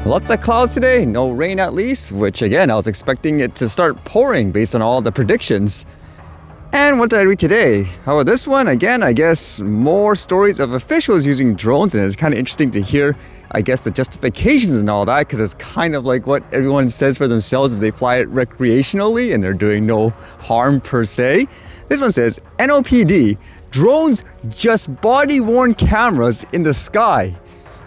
Lots of clouds today, no rain at least, which again, I was expecting it to start pouring based on all the predictions. And what did I read today? How about this one? Again, I guess more stories of officials using drones, and it's kind of interesting to hear, I guess, the justifications and all that, because it's kind of like what everyone says for themselves if they fly it recreationally and they're doing no harm per se. This one says, NOPD, drones just body-worn cameras in the sky.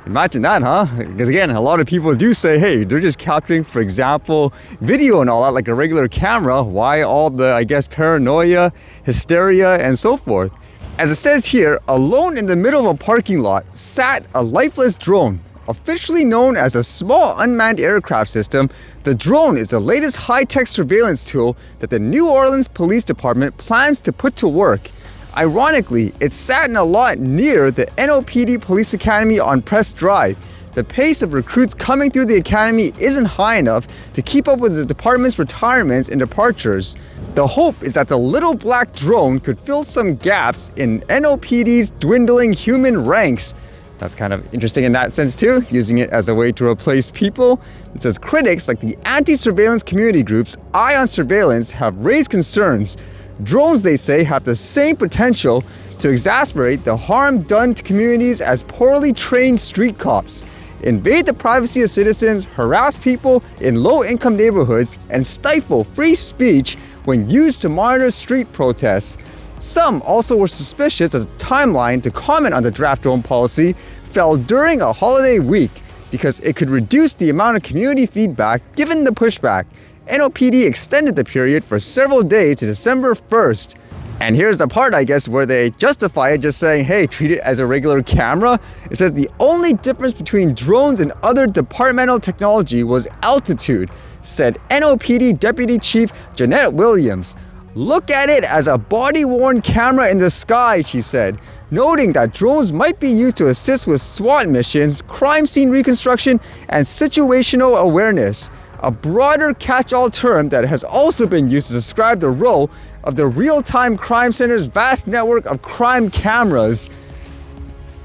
Imagine that, huh? Because again, a lot of people do say, hey, they're just capturing, for example, video and all that like a regular camera. Why all the, I guess, paranoia, hysteria, and so forth? As it says here, alone in the middle of a parking lot sat a lifeless drone. Officially known as a small unmanned aircraft system, the drone is the latest high-tech surveillance tool that the New Orleans Police Department plans to put to work. Ironically, it sat in a lot near the NOPD Police Academy on Press Drive. The pace of recruits coming through the academy isn't high enough to keep up with the department's retirements and departures. The hope is that the little black drone could fill some gaps in NOPD's dwindling human ranks. That's kind of interesting in that sense too, using it as a way to replace people. It says critics like the anti-surveillance community groups Eye on Surveillance have raised concerns. Drones, they say, have the same potential to exacerbate the harm done to communities as poorly trained street cops, invade the privacy of citizens, harass people in low-income neighborhoods, and stifle free speech when used to monitor street protests. Some also were suspicious that the timeline to comment on the draft drone policy fell during a holiday week because it could reduce the amount of community feedback given the pushback. NOPD extended the period for several days to December 1st. And here's the part, I guess, where they justify it just saying, hey, treat it as a regular camera. It says the only difference between drones and other departmental technology was altitude, said NOPD Deputy Chief Jeanette Williams. Look at it as a body-worn camera in the sky, she said, noting that drones might be used to assist with SWAT missions, crime scene reconstruction, and situational awareness. A broader catch-all term that has also been used to describe the role of the real-time crime center's vast network of crime cameras.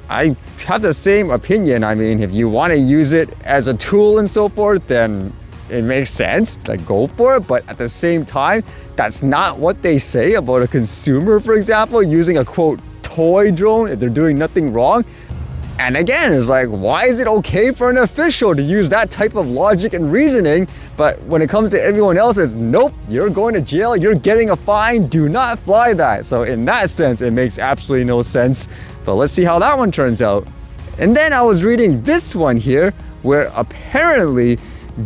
I have the same opinion. I mean, if you want to use it as a tool and so forth, then it makes sense, like go for it. But at the same time, that's not what they say about a consumer, for example, using a quote toy drone if they're doing nothing wrong. And again, it's like, why is it okay for an official to use that type of logic and reasoning, but when it comes to everyone else, it's nope, you're going to jail, you're getting a fine, do not fly that. So in that sense, it makes absolutely no sense. But let's see how that one turns out. And then I was reading this one here, where apparently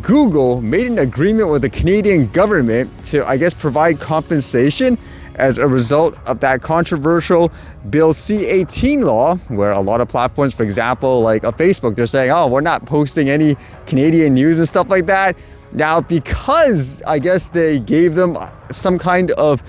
Google made an agreement with the Canadian government to, I guess, provide compensation as a result of that controversial Bill C-18 law, where a lot of platforms, for example, like a Facebook, they're saying, oh, we're not posting any Canadian news and stuff like that. Now, because I guess they gave them some kind of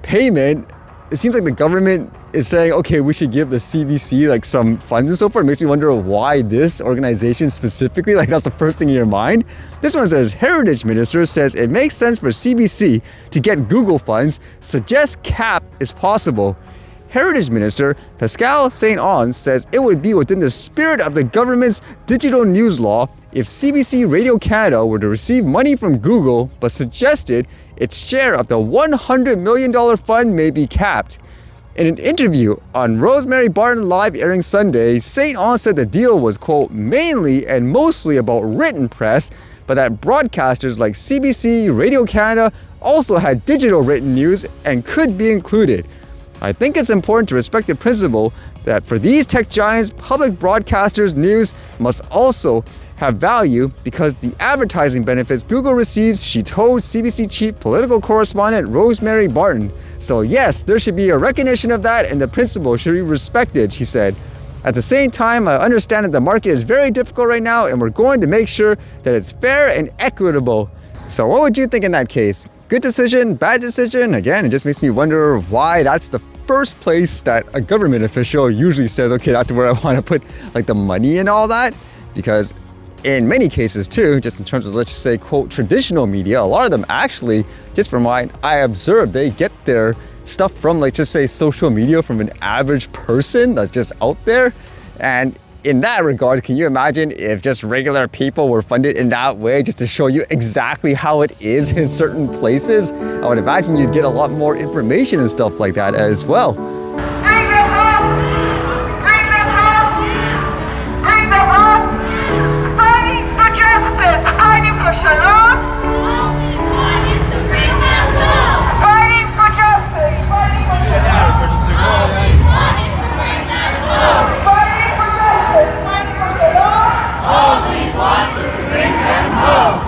payment, it seems like the government is saying, okay, we should give the CBC like some funds and so forth. It makes me wonder why this organization specifically, like that's the first thing in your mind. This one says, Heritage Minister says it makes sense for CBC to get Google funds, suggests cap is possible. Heritage Minister Pascal Saint-Onge says it would be within the spirit of the government's digital news law if CBC Radio Canada were to receive money from Google, but suggested its share of the $100 million fund may be capped. In an interview on Rosemary Barton Live airing Sunday, Saint-Onge said the deal was, quote, mainly and mostly about written press, but that broadcasters like CBC, Radio Canada also had digital written news and could be included. I think it's important to respect the principle that for these tech giants, public broadcasters' news must also have value because the advertising benefits Google receives, she told CBC chief political correspondent Rosemary Barton. So yes, there should be a recognition of that and the principle should be respected, she said. At the same time, I understand that the market is very difficult right now and we're going to make sure that it's fair and equitable. So what would you think in that case? Good decision, bad decision? Again, it just makes me wonder why that's the first place that a government official usually says, okay, that's where I want to put like the money and all that. Because in many cases too, just in terms of, let's just say, quote, traditional media, a lot of them actually, just from what I observed, they get their stuff from, let's just say, social media from an average person that's just out there. And in that regard, can you imagine if just regular people were funded in that way just to show you exactly how it is in certain places? I would imagine you'd get a lot more information and stuff like that as well. Bring them up! Bring them up! Bring them up! Fighting for justice! Fighting for shalom! All we want is to bring them home. Fighting for justice! Fighting for shalom! All we want is to bring them home. Fighting for justice! Fighting for shalom! All we want is to bring them home.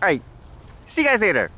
All right, see you guys later.